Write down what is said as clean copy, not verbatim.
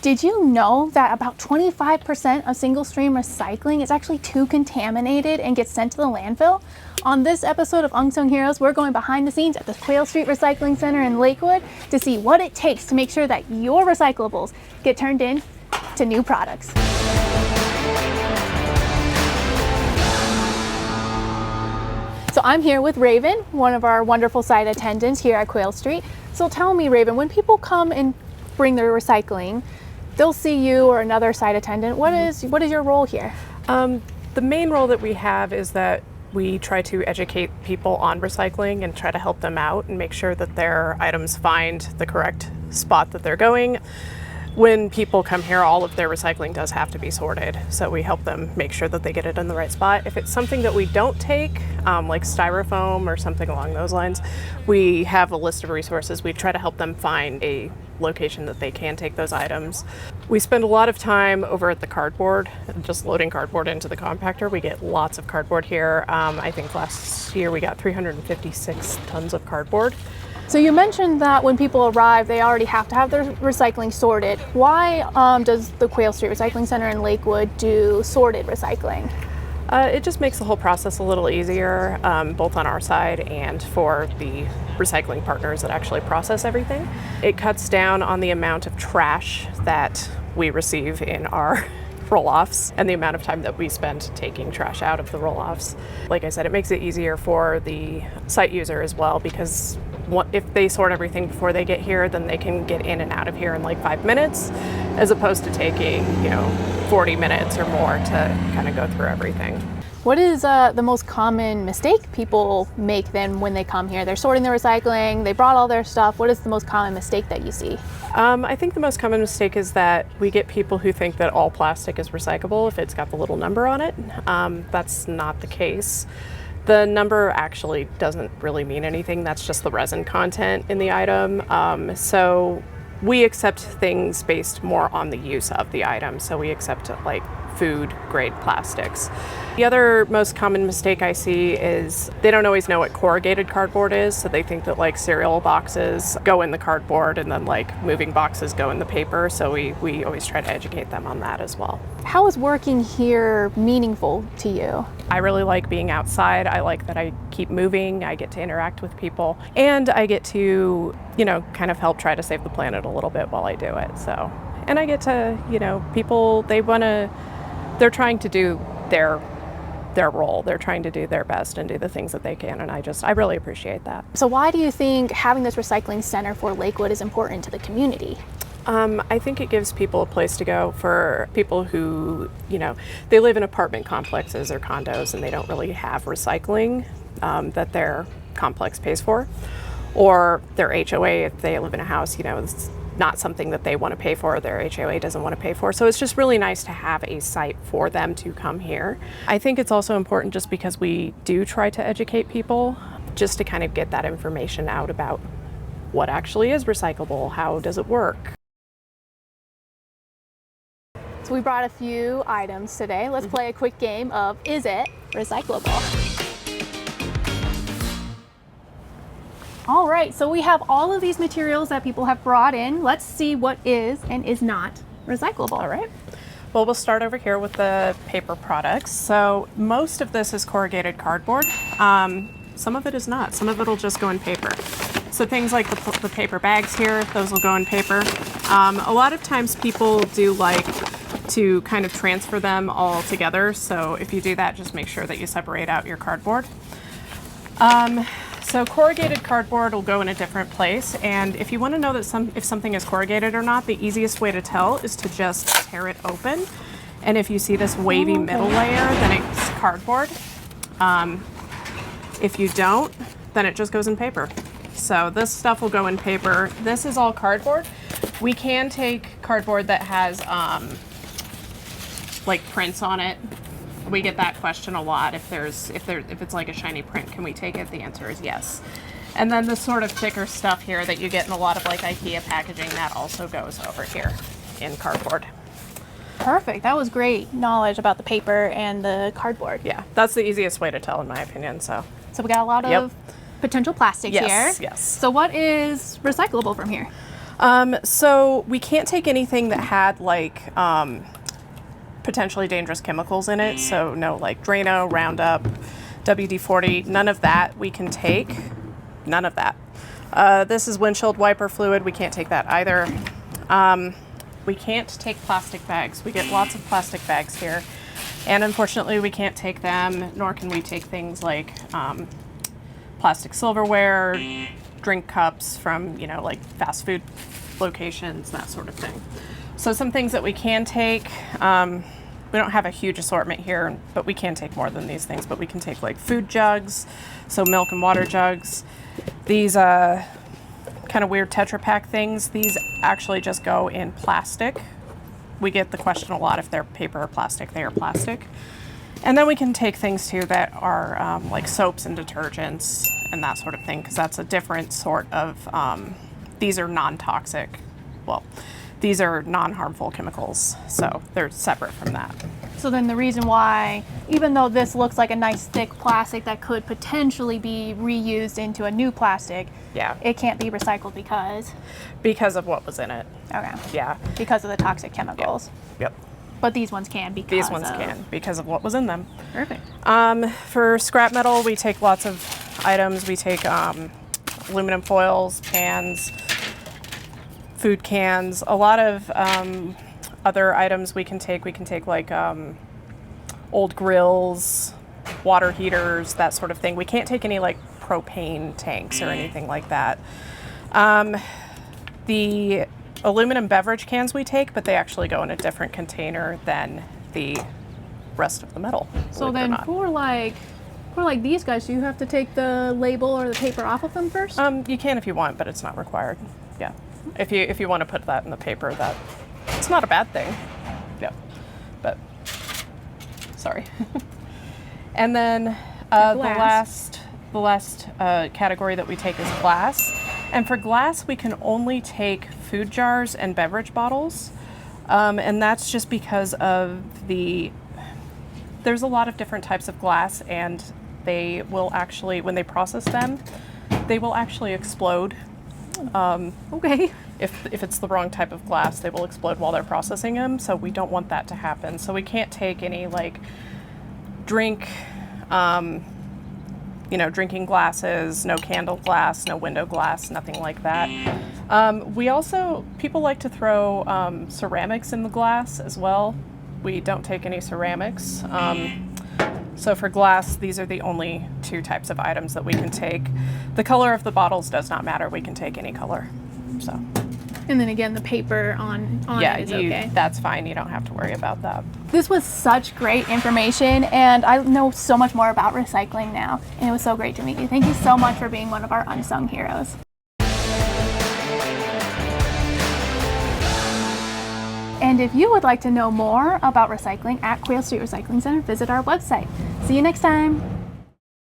Did you know that about 25% of single stream recycling is actually too contaminated and gets sent to the landfill? On this episode of Unsung Heroes, we're going behind the scenes at the Quail Street Recycling Center in Lakewood to see what it takes to make sure that your recyclables get turned in to new products. So I'm here with Raevyn, one of our wonderful site attendants here at Quail Street. So tell me, Raevyn, when people come and bring their recycling, they'll see you or another site attendant. What is your role here? The main role that we have is that we try to educate people on recycling and try to help them out and make sure that their items find the correct spot that they're going. When people come here, all of their recycling does have to be sorted, so we help them make sure that they get it in the right spot. If it's something that we don't take, like styrofoam or something along those lines, we have a list of resources. We try to help them find a location that they can take those items. We spend a lot of time over at the cardboard, just loading cardboard into the compactor. We get lots of cardboard here. I think last year we got 356 tons of cardboard. So you mentioned that when people arrive, they already have to have their recycling sorted. Why does the Quail Street Recycling Center in Lakewood do sorted recycling? It just makes the whole process a little easier, both on our side and for the recycling partners that actually process everything. It cuts down on the amount of trash that we receive in our roll-offs and the amount of time that we spend taking trash out of the roll-offs. Like I said, it makes it easier for the site user as well, because if they sort everything before they get here, then they can get in and out of here in like 5 minutes, as opposed to taking 40 minutes or more to kind of go through everything. What is the most common mistake people make then when they come here? They're sorting their recycling, they brought all their stuff. What is the most common mistake that you see? I think the most common mistake is that we get people who think that all plastic is recyclable if it's got the little number on it. That's not the case. The number actually doesn't really mean anything. That's just the resin content in the item. So we accept things based more on the use of the item. So we accept like food grade plastics. The other most common mistake I see is they don't always know what corrugated cardboard is. So they think that like cereal boxes go in the cardboard and then like moving boxes go in the paper. So we always try to educate them on that as well. How is working here meaningful to you? I really like being outside. I like that I keep moving. I get to interact with people, and I get to, kind of help try to save the planet a little bit while I do it. So, and I get to, people, they're trying to do their role. They're trying to do their best and do the things that they can, and I really appreciate that. So why do you think having this recycling center for Lakewood is important to the community? I think it gives people a place to go for people who, they live in apartment complexes or condos and they don't really have recycling that their complex pays for, or their HOA, if they live in a house, it's not something that they want to pay for, their HOA doesn't want to pay for. So it's just really nice to have a site for them to come here. I think it's also important just because we do try to educate people, just to kind of get that information out about what actually is recyclable, how does it work. So we brought a few items today. Let's play a quick game of Is It Recyclable? All right, so we have all of these materials that people have brought in. Let's see what is and is not recyclable. All right. Well, we'll start over here with the paper products. So most of this is corrugated cardboard. Some of it is not. Some of it will just go in paper. So things like the paper bags here, those will go in paper. A lot of times people do like to kind of transfer them all together. So if you do that, just make sure that you separate out your cardboard. So corrugated cardboard will go in a different place, and if you want to know that if something is corrugated or not, the easiest way to tell is to just tear it open. And if you see this wavy middle layer, then it's cardboard. If you don't, then it just goes in paper. So this stuff will go in paper. This is all cardboard. We can take cardboard that has like prints on it. We get that question a lot. If it's like a shiny print, can we take it? The answer is yes. And then the sort of thicker stuff here that you get in a lot of like IKEA packaging, that also goes over here in cardboard. Perfect. That was great knowledge about the paper and the cardboard. Yeah, that's the easiest way to tell in my opinion. So we got a lot of potential plastics here. Yes. So what is recyclable from here? So we can't take anything that had like potentially dangerous chemicals in it. So no like Drano, Roundup, WD-40, none of that we can take. None of that. This is windshield wiper fluid. We can't take that either. We can't take plastic bags. We get lots of plastic bags here. And unfortunately, we can't take them, nor can we take things like plastic silverware, drink cups from, you know, like fast food locations, that sort of thing. So some things that we can take, we don't have a huge assortment here, but we can take more than these things, but we can take like food jugs, so milk and water jugs. These kind of weird Tetra Pak things, these actually just go in plastic. We get the question a lot if they're paper or plastic. They are plastic. And then we can take things too that are like soaps and detergents and that sort of thing, because that's a different sort of, these are non-toxic. Well, these are non-harmful chemicals, so they're separate from that. So then the reason why, even though this looks like a nice thick plastic that could potentially be reused into a new plastic, Yeah. it can't be recycled Because of what was in it. okay, Yeah. because of the toxic chemicals. Yep. But these ones can because These ones of... can, because of what was in them. Perfect. For scrap metal, we take lots of items. We take aluminum foils, pans, food cans, a lot of other items we can take. We can take like old grills, water heaters, that sort of thing. We can't take any like propane tanks or anything like that. The aluminum beverage cans we take, but they actually go in a different container than the rest of the metal. So believe it or then not. for like these guys, do you have to take the label or the paper off of them first? You can if you want, but it's not required. Yeah. If you want to put that in the paper, that it's not a bad thing. Yeah. But sorry. And then the last category that we take is glass. And for glass, we can only take food jars and beverage bottles. And that's just because of there's a lot of different types of glass, and they will actually, when they process them, they will actually explode. Okay. If it's the wrong type of glass, they will explode while they're processing them. So we don't want that to happen. So we can't take any like drink, drinking glasses, no candle glass, no window glass, nothing like that. People like to throw ceramics in the glass as well. We don't take any ceramics. So for glass, these are the only two types of items that we can take. The color of the bottles does not matter. We can take any color. So. And then again, the paper on it is okay. That's fine. You don't have to worry about that. This was such great information, and I know so much more about recycling now, and it was so great to meet you. Thank you so much for being one of our unsung heroes. And if you would like to know more about recycling at Quail Street Recycling Center, visit our website. See you next time.